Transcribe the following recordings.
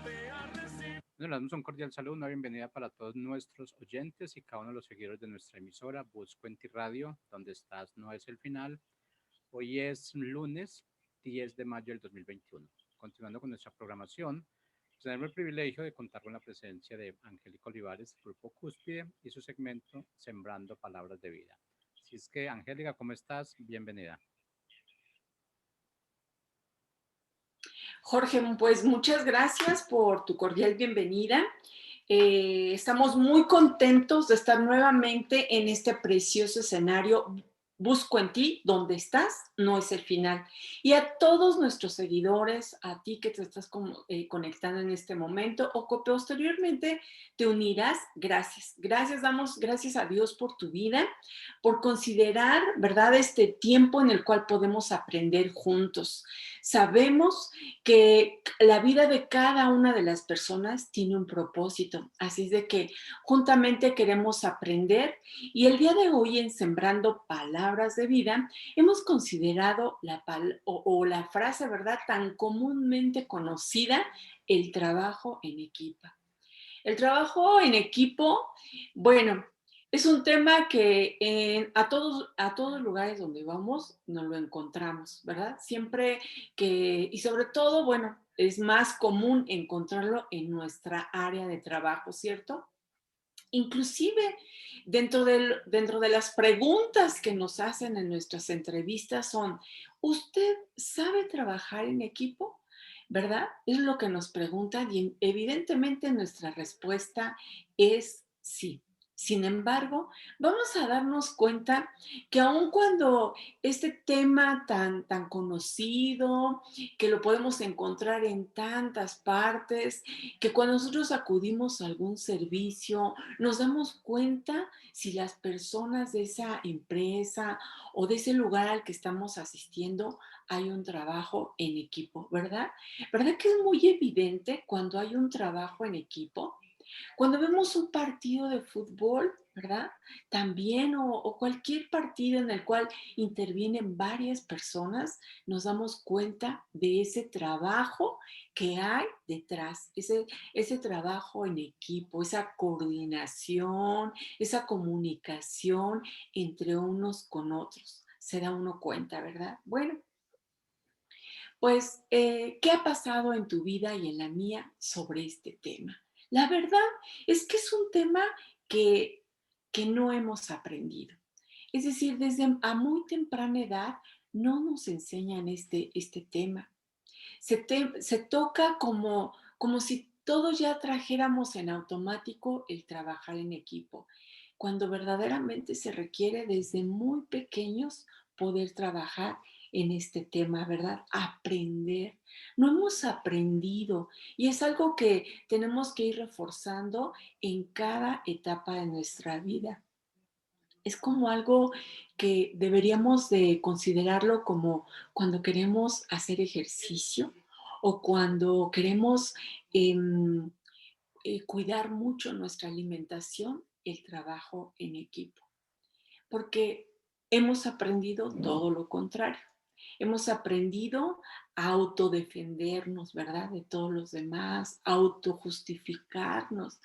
Bueno, le damos un cordial saludo, una bienvenida para todos nuestros oyentes y cada uno de los seguidores de nuestra emisora Buscuenti Radio, donde estás no es el final. Hoy es lunes 10 de mayo del 2021. Continuando con nuestra programación, pues tenemos el privilegio de contar con la presencia de Angélica Olivares, Grupo Cúspide, y su segmento Sembrando Palabras de Vida. Así es que, Angélica, ¿cómo estás? Bienvenida. Jorge, pues muchas gracias por tu cordial bienvenida. Estamos muy contentos de estar nuevamente en este precioso escenario. Busco en ti, donde estás, no es el final. Y a todos nuestros seguidores, a ti que te estás conectando en este momento o que posteriormente te unirás, gracias. Damos gracias a Dios por tu vida, por considerar, ¿verdad?, este tiempo en el cual podemos aprender juntos. Sabemos que la vida de cada una de las personas tiene un propósito, así es de que juntamente queremos aprender y el día de hoy en Sembrando Palabras de Vida hemos considerado la frase, ¿verdad?, tan comúnmente conocida, el trabajo en equipo. El trabajo en equipo, bueno, es un tema que a todos lugares donde vamos nos lo encontramos, ¿verdad? Siempre y sobre todo, bueno, es más común encontrarlo en nuestra área de trabajo, ¿cierto? Inclusive dentro de las preguntas que nos hacen en nuestras entrevistas son, ¿usted sabe trabajar en equipo? ¿Verdad? Es lo que nos preguntan y evidentemente nuestra respuesta es sí. Sin embargo, vamos a darnos cuenta que aun cuando este tema tan conocido, que lo podemos encontrar en tantas partes, que cuando nosotros acudimos a algún servicio, nos damos cuenta si las personas de esa empresa o de ese lugar al que estamos asistiendo hay un trabajo en equipo, ¿verdad? ¿Verdad que es muy evidente cuando hay un trabajo en equipo? Cuando vemos un partido de fútbol, ¿verdad? También, o cualquier partido en el cual intervienen varias personas, nos damos cuenta de ese trabajo que hay detrás, ese trabajo en equipo, esa coordinación, esa comunicación entre unos con otros. Se da uno cuenta, ¿verdad? Bueno, pues, ¿qué ha pasado en tu vida y en la mía sobre este tema? La verdad es que es un tema que, que no hemos aprendido. Es decir, desde a muy temprana edad no nos enseñan este tema. Se toca como si todos ya trajéramos en automático el trabajar en equipo, cuando verdaderamente se requiere desde muy pequeños poder trabajar en este tema, ¿verdad? Aprender. No hemos aprendido y es algo que tenemos que ir reforzando en cada etapa de nuestra vida. Es como algo que deberíamos de considerarlo como cuando queremos hacer ejercicio o cuando queremos em, cuidar mucho nuestra alimentación, el trabajo en equipo. Porque hemos aprendido todo lo contrario. Hemos aprendido a autodefendernos, ¿verdad? De todos los demás, autojustificarnos,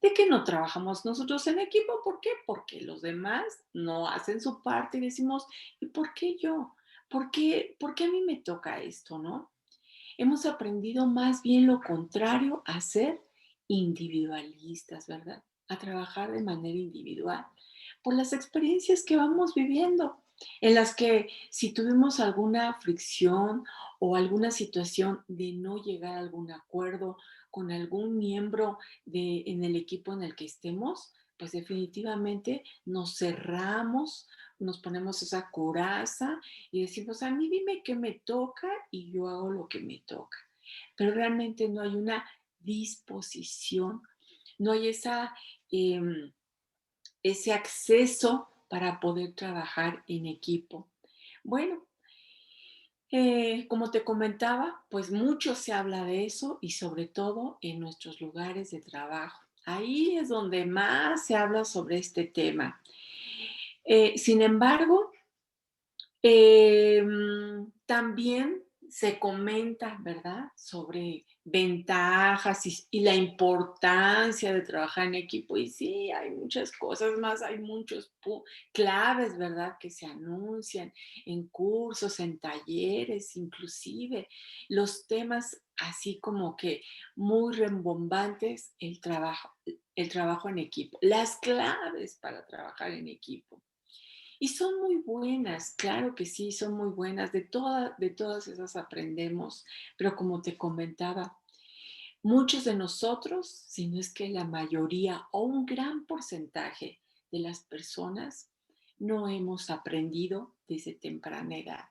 de que no trabajamos nosotros en equipo. ¿Por qué? Porque los demás no hacen su parte y decimos, ¿y por qué yo? Por qué a mí me toca esto, no? Hemos aprendido más bien lo contrario, a ser individualistas, ¿verdad? A trabajar de manera individual por las experiencias que vamos viviendo, en las que si tuvimos alguna fricción o alguna situación de no llegar a algún acuerdo con algún miembro en el equipo en el que estemos, pues definitivamente nos cerramos, nos ponemos esa coraza y decimos, a mí dime qué me toca y yo hago lo que me toca. Pero realmente no hay una disposición, no hay ese acceso para poder trabajar en equipo. Bueno, como te comentaba, pues mucho se habla de eso y sobre todo en nuestros lugares de trabajo. Ahí es donde más se habla sobre este tema. Sin embargo, también se comenta, ¿verdad? Sobre ventajas y la importancia de trabajar en equipo. Y sí, hay muchas cosas más, hay muchos claves, ¿verdad? Que se anuncian en cursos, en talleres, inclusive los temas así como que muy rembombantes, el trabajo en equipo, las claves para trabajar en equipo. Y son muy buenas, claro que sí, son muy buenas. De todas esas aprendemos, pero como te comentaba, muchos de nosotros, si no es que la mayoría o un gran porcentaje de las personas, no hemos aprendido desde temprana edad.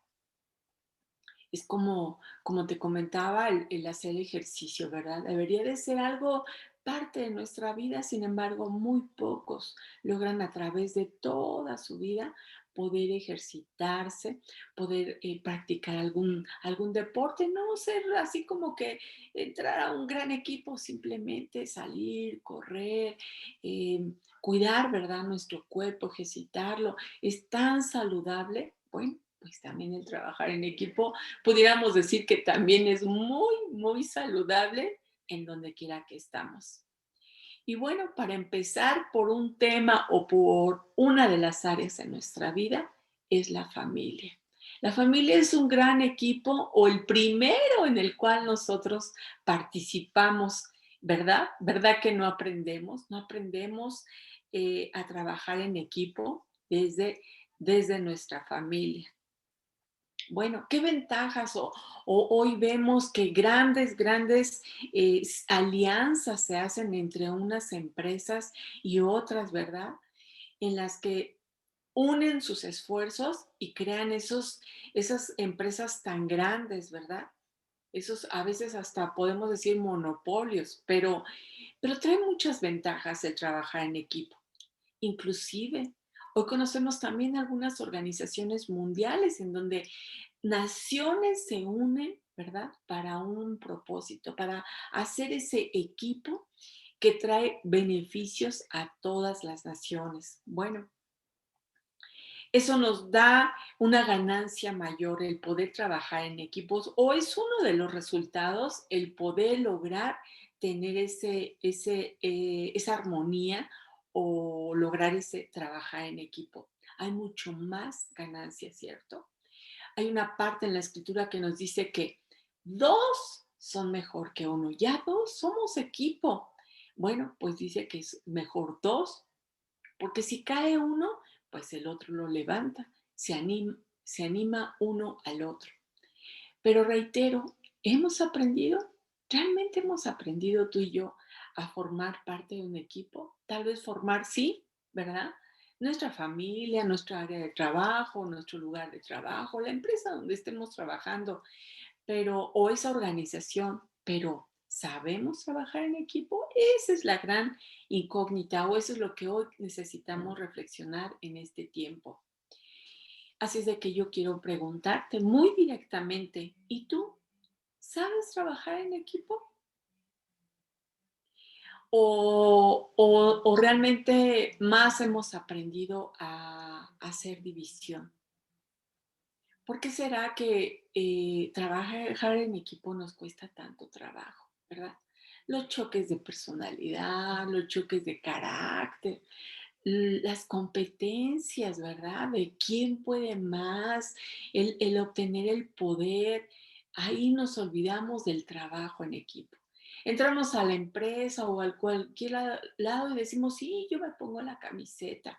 Es como te comentaba, el hacer ejercicio, ¿verdad? Debería de ser algo parte de nuestra vida, sin embargo, muy pocos logran a través de toda su vida poder ejercitarse, poder practicar algún deporte, no ser así como que entrar a un gran equipo, simplemente salir, correr, cuidar, ¿verdad? Nuestro cuerpo, ejercitarlo. Es tan saludable. Bueno, pues también el trabajar en equipo pudiéramos decir que también es muy, muy saludable en donde quiera que estamos. Y bueno, para empezar por un tema o por una de las áreas de nuestra vida, es la familia. La familia es un gran equipo o el primero en el cual nosotros participamos, ¿verdad? ¿Verdad que no aprendemos? No aprendemos a trabajar en equipo desde nuestra familia. Bueno, ¿qué ventajas? Hoy vemos que grandes alianzas se hacen entre unas empresas y otras, ¿verdad? En las que unen sus esfuerzos y crean esas empresas tan grandes, ¿verdad? Esos a veces hasta podemos decir monopolios, pero trae muchas ventajas el trabajar en equipo. Inclusive, hoy conocemos también algunas organizaciones mundiales en donde naciones se unen, ¿verdad? Para un propósito, para hacer ese equipo que trae beneficios a todas las naciones. Bueno, eso nos da una ganancia mayor, el poder trabajar en equipos, o es uno de los resultados, el poder lograr tener esa armonía o lograr ese trabajar en equipo. Hay mucho más ganancia, ¿cierto? Hay una parte en la escritura que nos dice que dos son mejor que uno. Ya dos somos equipo. Bueno, pues dice que es mejor dos, porque si cae uno, pues el otro lo levanta. Se anima uno al otro. Pero reitero, ¿hemos aprendido? ¿Realmente hemos aprendido tú y yo a formar parte de un equipo? Tal vez formar, sí, ¿verdad? Nuestra familia, nuestra área de trabajo, nuestro lugar de trabajo, la empresa donde estemos trabajando, o esa organización, pero ¿sabemos trabajar en equipo? Esa es la gran incógnita o eso es lo que hoy necesitamos reflexionar en este tiempo. Así es de que yo quiero preguntarte muy directamente, ¿y tú sabes trabajar en equipo? ¿O realmente más hemos aprendido a hacer división? ¿Por qué será que trabajar en equipo nos cuesta tanto trabajo, verdad? Los choques de personalidad, los choques de carácter, las competencias, ¿verdad? De quién puede más, el obtener el poder. Ahí nos olvidamos del trabajo en equipo. Entramos a la empresa o a cualquier lado y decimos, sí, yo me pongo la camiseta.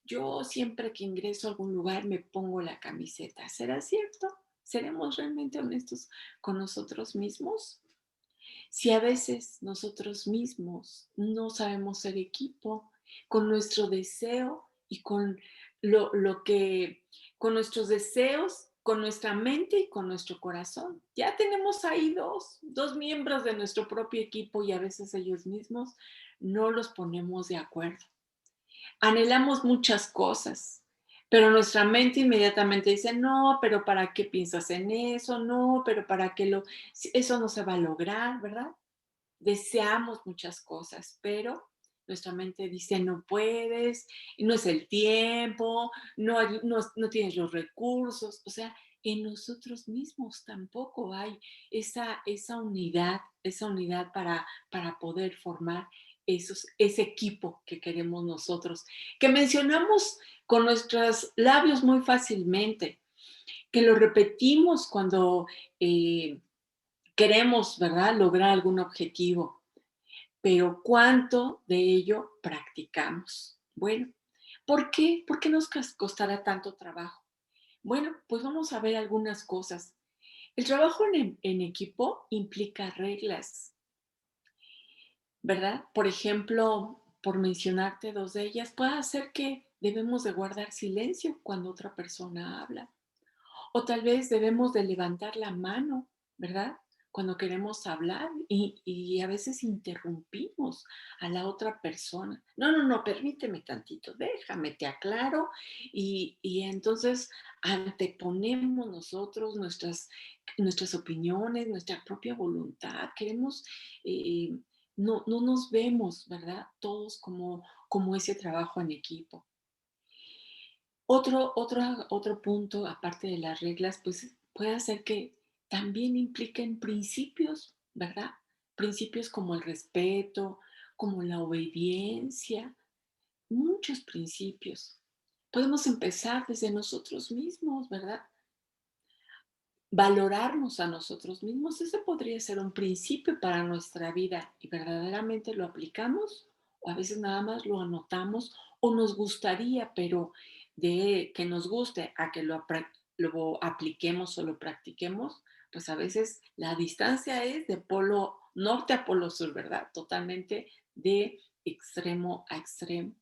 Yo siempre que ingreso a algún lugar me pongo la camiseta. ¿Será cierto? ¿Seremos realmente honestos con nosotros mismos? Si a veces nosotros mismos no sabemos ser equipo, con nuestro deseo y con lo que, con nuestros deseos, con nuestra mente y con nuestro corazón. Ya tenemos ahí dos miembros de nuestro propio equipo y a veces ellos mismos no los ponemos de acuerdo. Anhelamos muchas cosas, pero nuestra mente inmediatamente dice, no, pero ¿para qué piensas en eso? No, pero ¿para qué eso no se va a lograr, ¿verdad? Deseamos muchas cosas, pero Nuestra mente dice, no puedes, no es el tiempo, no tienes los recursos. O sea, en nosotros mismos tampoco hay esa unidad para poder formar ese equipo que queremos nosotros, que mencionamos con nuestros labios muy fácilmente, que lo repetimos cuando queremos, ¿verdad?, lograr algún objetivo, pero ¿cuánto de ello practicamos? Bueno, ¿por qué? ¿Por qué nos costará tanto trabajo? Bueno, pues vamos a ver algunas cosas. El trabajo en equipo implica reglas, ¿verdad? Por ejemplo, por mencionarte dos de ellas, puede ser que debemos de guardar silencio cuando otra persona habla. O tal vez debemos de levantar la mano, ¿verdad? Cuando queremos hablar y a veces interrumpimos a la otra persona. No, no, no, permíteme tantito, déjame, te aclaro. Y entonces anteponemos nosotros nuestras opiniones, nuestra propia voluntad. Queremos, eh, no nos vemos, ¿verdad? Todos como ese trabajo en equipo. Otro punto, aparte de las reglas, pues puede ser que también impliquen principios, ¿verdad? Principios como el respeto, como la obediencia, muchos principios. Podemos empezar desde nosotros mismos, ¿verdad? Valorarnos a nosotros mismos, ese podría ser un principio para nuestra vida y verdaderamente lo aplicamos o a veces nada más lo anotamos o nos gustaría, pero de que nos guste a que lo apliquemos o lo practiquemos, pues a veces la distancia es de polo norte a polo sur, ¿verdad? Totalmente de extremo a extremo.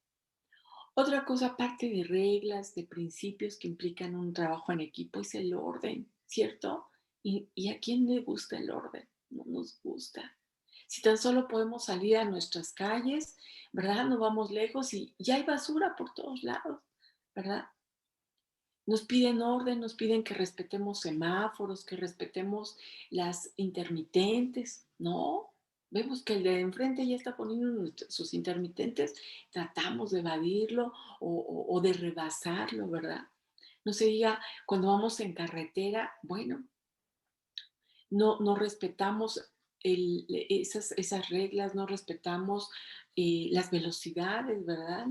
Otra cosa, aparte de reglas, de principios que implican un trabajo en equipo, es el orden, ¿cierto? ¿Y a quién le gusta el orden? No nos gusta. Si tan solo podemos salir a nuestras calles, ¿verdad? No vamos lejos y ya hay basura por todos lados, ¿verdad? Nos piden orden, nos piden que respetemos semáforos, que respetemos las intermitentes. No, vemos que el de enfrente ya está poniendo sus intermitentes, tratamos de evadirlo o de rebasarlo, ¿verdad? No se diga cuando vamos en carretera, bueno, no respetamos esas reglas, no respetamos las velocidades, ¿verdad?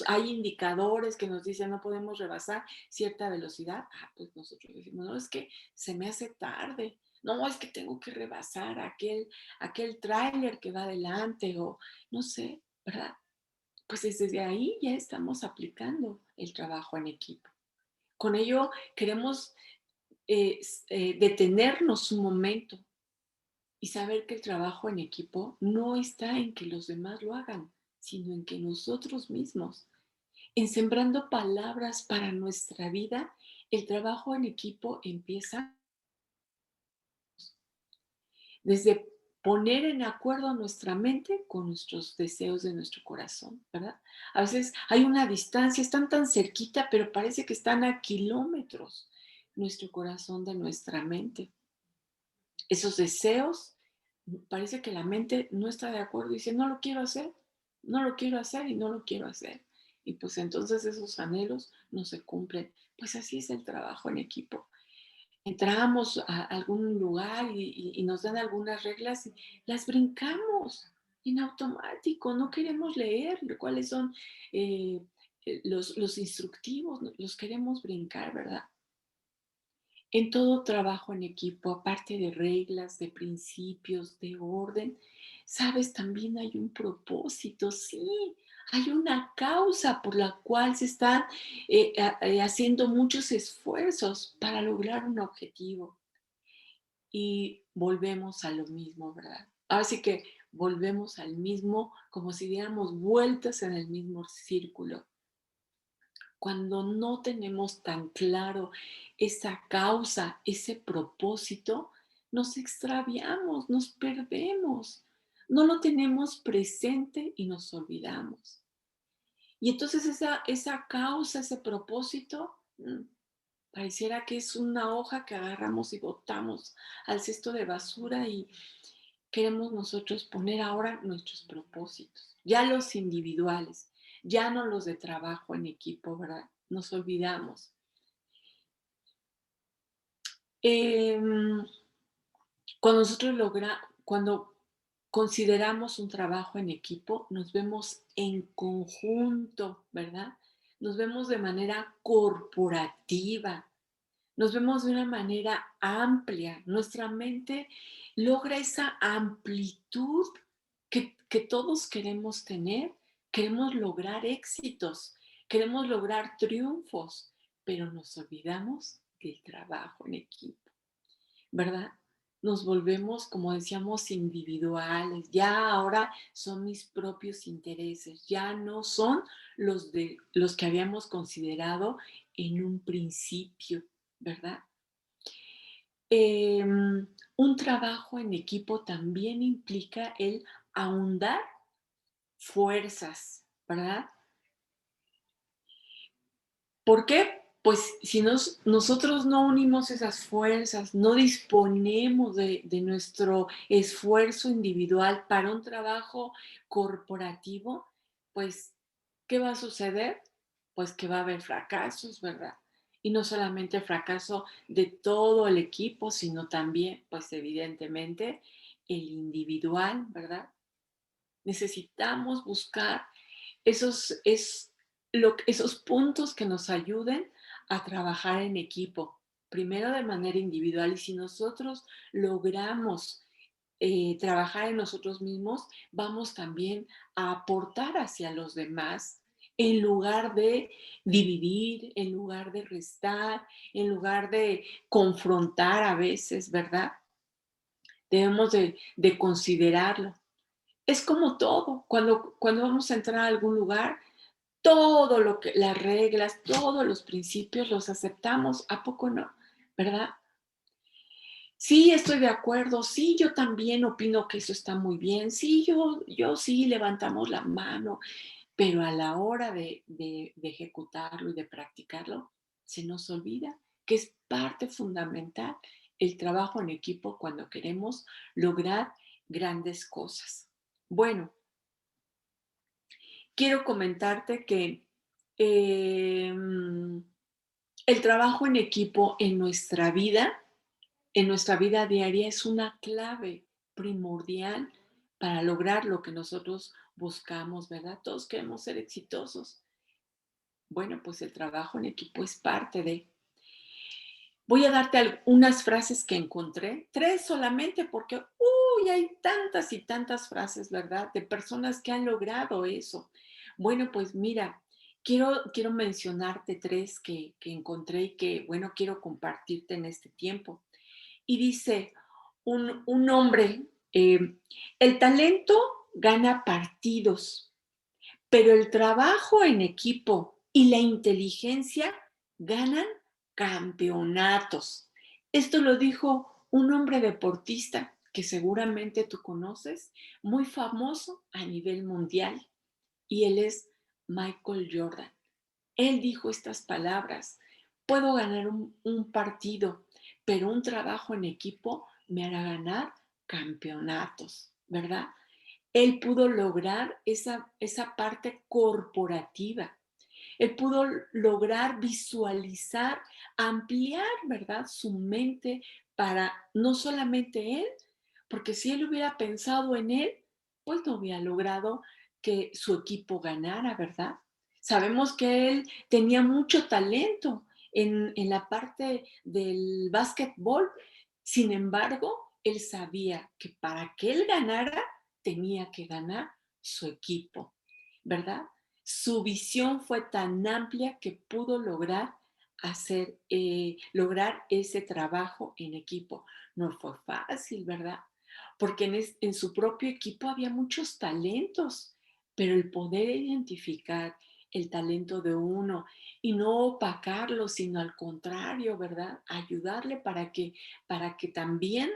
Hay indicadores que nos dicen no podemos rebasar cierta velocidad. Pues nosotros decimos, no, es que se me hace tarde. No, es que tengo que rebasar aquel tráiler que va adelante o no sé, ¿verdad? Pues desde ahí ya estamos aplicando el trabajo en equipo. Con ello queremos detenernos un momento y saber que el trabajo en equipo no está en que los demás lo hagan, sino en que nosotros mismos, en sembrando palabras para nuestra vida, el trabajo en equipo empieza desde poner en acuerdo nuestra mente con nuestros deseos de nuestro corazón, ¿verdad? A veces hay una distancia, están tan cerquita, pero parece que están a kilómetros nuestro corazón de nuestra mente. Esos deseos, parece que la mente no está de acuerdo y dice, no lo quiero hacer, no lo quiero hacer y no lo quiero hacer. Y pues entonces esos anhelos no se cumplen. Pues así es el trabajo en equipo. Entramos a algún lugar y nos dan algunas reglas y las brincamos en automático. No queremos leer cuáles son eh, los instructivos, los queremos brincar, ¿verdad? En todo trabajo en equipo, aparte de reglas, de principios, de orden, sabes, también hay un propósito, sí, hay una causa por la cual se están haciendo muchos esfuerzos para lograr un objetivo. Y volvemos a lo mismo, ¿verdad? Así que volvemos al mismo, como si diéramos vueltas en el mismo círculo. Cuando no tenemos tan claro esa causa, ese propósito, nos extraviamos, nos perdemos, no lo tenemos presente y nos olvidamos. Y entonces esa causa, ese propósito, pareciera que es una hoja que agarramos y botamos al cesto de basura queremos nosotros poner ahora nuestros propósitos, ya los individuales, ya no los de trabajo en equipo, ¿verdad? Nos olvidamos. Em, cuando consideramos un trabajo en equipo, nos vemos en conjunto, ¿verdad? Nos vemos de manera corporativa, nos vemos de una manera amplia. Nuestra mente logra esa amplitud que todos queremos tener. Queremos lograr éxitos, queremos lograr triunfos, pero nos olvidamos del trabajo en equipo, ¿verdad? Nos volvemos, como decíamos, individuales. Ya ahora son mis propios intereses, ya no son los de los que habíamos considerado en un principio, ¿verdad? Un trabajo en equipo también implica el ahondar fuerzas, ¿verdad? ¿Por qué? Pues si nosotros no unimos esas fuerzas, no disponemos de nuestro esfuerzo individual para un trabajo corporativo, pues, ¿qué va a suceder? Pues que va a haber fracasos, ¿verdad? Y no solamente fracaso de todo el equipo, sino también, pues evidentemente, el individual, ¿verdad? Necesitamos buscar esos puntos que nos ayuden a trabajar en equipo, primero de manera individual, y si nosotros logramos trabajar en nosotros mismos, vamos también a aportar hacia los demás en lugar de dividir, en lugar de restar, en lugar de confrontar a veces, ¿verdad? Debemos de considerarlo. Es como todo, cuando vamos a entrar a algún lugar, todo lo que, las reglas, todos los principios los aceptamos, ¿a poco no? ¿Verdad? Sí, estoy de acuerdo, sí, yo también opino que eso está muy bien, sí, yo sí levantamos la mano, pero a la hora de ejecutarlo y de practicarlo, se nos olvida que es parte fundamental el trabajo en equipo cuando queremos lograr grandes cosas. Bueno, quiero comentarte que em, el trabajo en equipo en nuestra vida diaria, es una clave primordial para lograr lo que nosotros buscamos, ¿verdad? Todos queremos ser exitosos. Bueno, pues el trabajo en equipo es parte de. Voy a darte unas frases que encontré, tres solamente, porque, uy, hay tantas y tantas frases, ¿verdad? De personas que han logrado eso. Bueno, pues mira, quiero mencionarte tres que encontré y que, bueno, quiero compartirte en este tiempo. Y dice un hombre, el talento gana partidos, pero el trabajo en equipo y la inteligencia ganan campeonatos. Esto lo dijo un hombre deportista que seguramente tú conoces, muy famoso a nivel mundial, y él es Michael Jordan. Él dijo estas palabras: puedo ganar un partido, pero un trabajo en equipo me hará ganar campeonatos, ¿verdad? Él pudo lograr esa parte corporativa. Él pudo lograr visualizar, ampliar, ¿verdad? Su mente para no solamente él, porque si él hubiera pensado en él, pues no hubiera logrado que su equipo ganara, ¿verdad? Sabemos que él tenía mucho talento en la parte del básquetbol. Sin embargo, él sabía que para que él ganara, tenía que ganar su equipo, ¿verdad? Su visión fue tan amplia que pudo lograr ese trabajo en equipo. No fue fácil, ¿verdad? Porque en su propio equipo había muchos talentos, pero el poder identificar el talento de uno y no opacarlo, sino al contrario, ¿verdad? Ayudarle para que también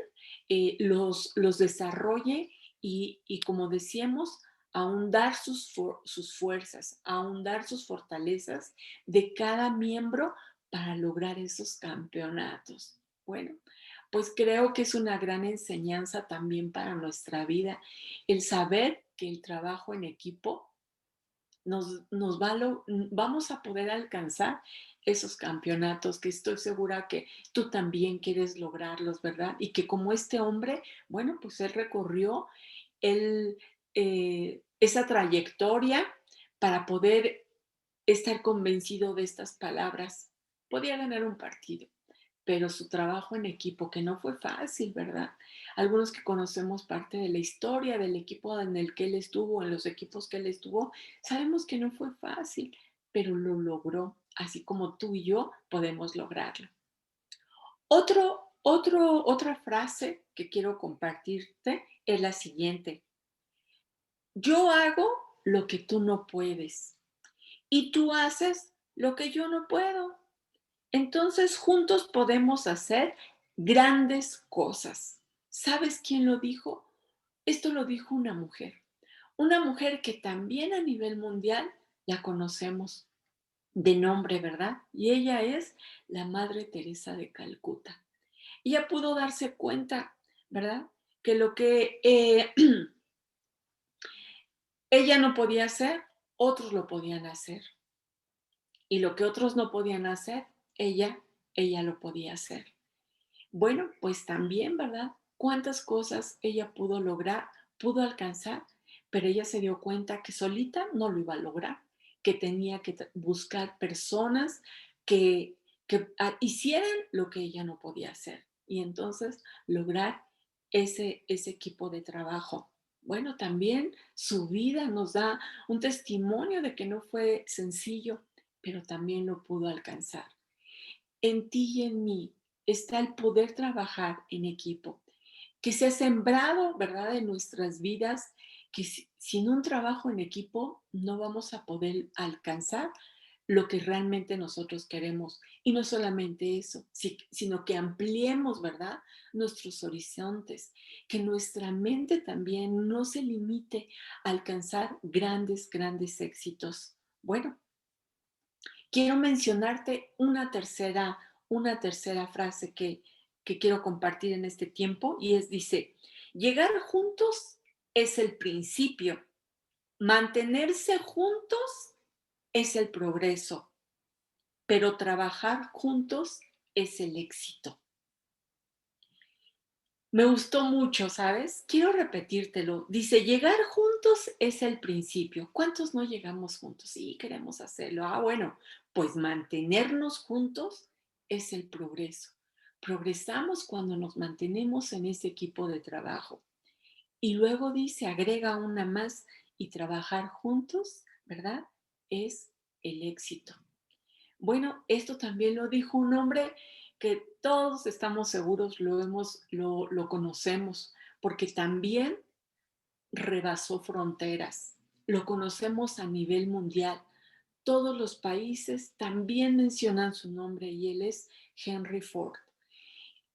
los desarrolle y como decíamos, ahondar sus fuerzas, ahondar sus fortalezas de cada miembro para lograr esos campeonatos. Bueno, pues creo que es una gran enseñanza también para nuestra vida, el saber que el trabajo en equipo vamos a poder alcanzar esos campeonatos que estoy segura que tú también quieres lograrlos, ¿verdad? Y que como este hombre, bueno, pues él recorrió él, esa trayectoria para poder estar convencido de estas palabras. Podía ganar un partido, pero su trabajo en equipo, que no fue fácil, ¿verdad? Algunos que conocemos parte de la historia del equipo en el que él estuvo, en los equipos que él estuvo, sabemos que no fue fácil, pero lo logró, así como tú y yo podemos lograrlo. Otra frase que quiero compartirte es la siguiente. Yo hago lo que tú no puedes y tú haces lo que yo no puedo. Entonces juntos podemos hacer grandes cosas. ¿Sabes quién lo dijo? Esto lo dijo una mujer que también a nivel mundial la conocemos de nombre, ¿verdad? Y ella es la Madre Teresa de Calcuta. Ella pudo darse cuenta, ¿verdad? Que lo que ella no podía hacer, otros lo podían hacer. Y lo que otros no podían hacer, ella lo podía hacer. Bueno, pues también, ¿verdad? ¿Cuántas cosas ella pudo lograr, pudo alcanzar? Pero ella se dio cuenta que solita no lo iba a lograr, que tenía que buscar personas que hicieran lo que ella no podía hacer. Y entonces lograr ese equipo de trabajo. Bueno, también su vida nos da un testimonio de que no fue sencillo, pero también lo pudo alcanzar. En ti y en mí está el poder trabajar en equipo, que se ha sembrado, ¿verdad?, en nuestras vidas, que sin un trabajo en equipo no vamos a poder alcanzar lo que realmente nosotros queremos. Y no solamente eso, sino que ampliemos, ¿verdad?, nuestros horizontes, que nuestra mente también no se limite a alcanzar grandes, grandes éxitos. Bueno, quiero mencionarte una tercera frase que quiero compartir en este tiempo y dice, llegar juntos es el principio, mantenerse juntos es el progreso, pero trabajar juntos es el éxito. Me gustó mucho, ¿sabes? Quiero repetírtelo. Dice, llegar juntos es el principio. ¿Cuántos no llegamos juntos? Sí, queremos hacerlo. Ah, bueno, pues mantenernos juntos es el progreso. Progresamos cuando nos mantenemos en ese equipo de trabajo. Y luego dice, agrega una más y trabajar juntos, ¿verdad? Es el éxito. Bueno, esto también lo dijo un hombre que todos estamos seguros lo conocemos, porque también rebasó fronteras. Lo conocemos a nivel mundial. Todos los países también mencionan su nombre y él es Henry Ford.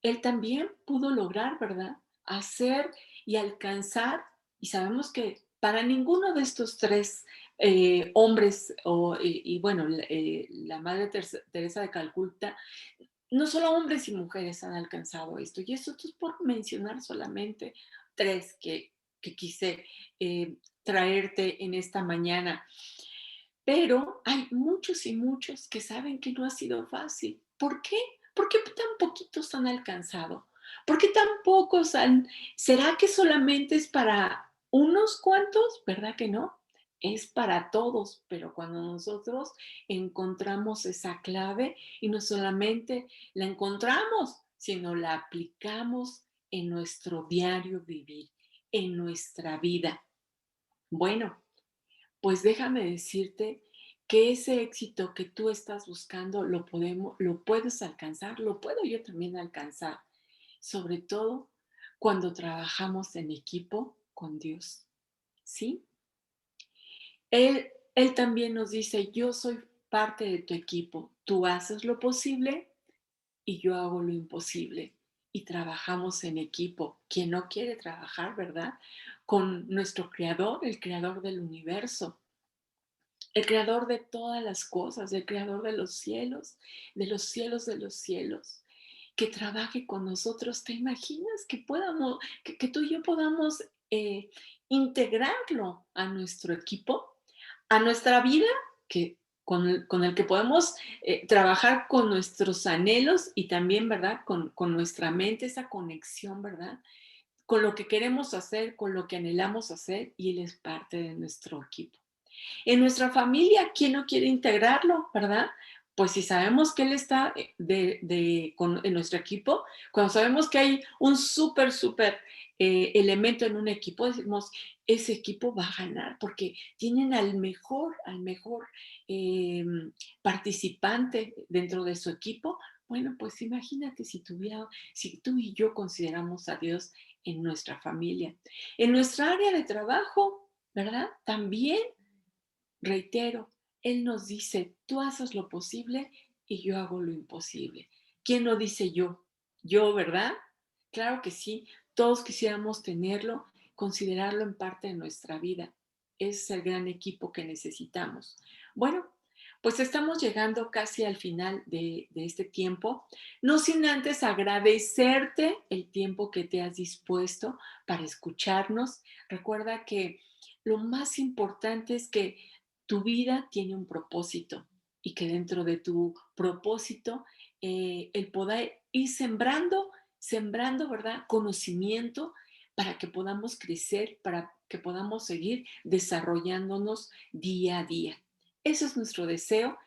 Él también pudo lograr, ¿verdad? Hacer y alcanzar, y sabemos que para ninguno de estos tres hombres, bueno, la Madre Teresa de Calcuta, no solo hombres y mujeres han alcanzado esto, y esto es por mencionar solamente tres que quise traerte en esta mañana. Pero hay muchos y muchos que saben que no ha sido fácil. ¿Por qué? ¿Por qué tan poquitos han alcanzado? ¿Por qué tan pocos han? ¿Será que solamente es para unos cuantos? ¿Verdad que no? Es para todos, pero cuando nosotros encontramos esa clave y no solamente la encontramos, sino la aplicamos en nuestro diario vivir, en nuestra vida. Bueno, pues déjame decirte que ese éxito que tú estás buscando lo puedes alcanzar, lo puedo yo también alcanzar, sobre todo cuando trabajamos en equipo con Dios, ¿sí? Él también nos dice, yo soy parte de tu equipo, tú haces lo posible y yo hago lo imposible. Y trabajamos en equipo. ¿Quién no quiere trabajar, verdad? Con nuestro creador, el creador del universo, el creador de todas las cosas, el creador de los cielos, de los cielos de los cielos. que trabaje con nosotros. ¿Te imaginas que podamos, que tú y yo podamos integrarlo a nuestro equipo, a nuestra vida, que con el que podemos trabajar con nuestros anhelos y también, ¿verdad? Con nuestra mente, esa conexión, ¿verdad? Con lo que queremos hacer, con lo que anhelamos hacer, y él es parte de nuestro equipo. En nuestra familia, ¿quién no quiere integrarlo, verdad? Pues si sabemos que él está en nuestro equipo, cuando sabemos que hay un súper elemento en un equipo, decimos, ese equipo va a ganar porque tienen al mejor eh, participante dentro de su equipo. Bueno, pues imagínate si tú y yo consideramos a Dios en nuestra familia. En nuestra área de trabajo, ¿verdad? También reitero, Él nos dice, tú haces lo posible y yo hago lo imposible. ¿Quién lo dice yo? Yo, ¿verdad? Claro que sí, todos quisiéramos tenerlo, considerarlo en parte de nuestra vida. Es el gran equipo que necesitamos. Bueno, pues estamos llegando casi al final de este tiempo, no sin antes agradecerte el tiempo que te has dispuesto para escucharnos. Recuerda que lo más importante es que tu vida tiene un propósito y que dentro de tu propósito el poder ir sembrando, ¿verdad? Conocimiento para que podamos crecer, para que podamos seguir desarrollándonos día a día. Eso es nuestro deseo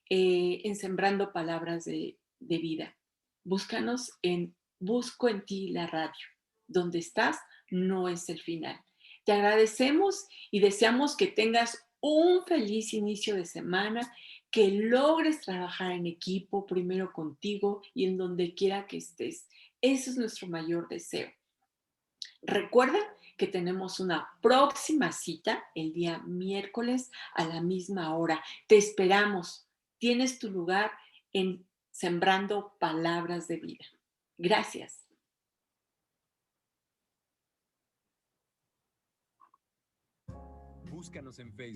en Sembrando Palabras de Vida. Búscanos en Busco en ti la radio. Donde estás no es el final. Te agradecemos y deseamos que tengas un feliz inicio de semana, que logres trabajar en equipo, primero contigo y en donde quiera que estés. Ese es nuestro mayor deseo. Recuerda que tenemos una próxima cita el día miércoles a la misma hora. Te esperamos. Tienes tu lugar en Sembrando Palabras de Vida. Gracias. Búscanos en Facebook.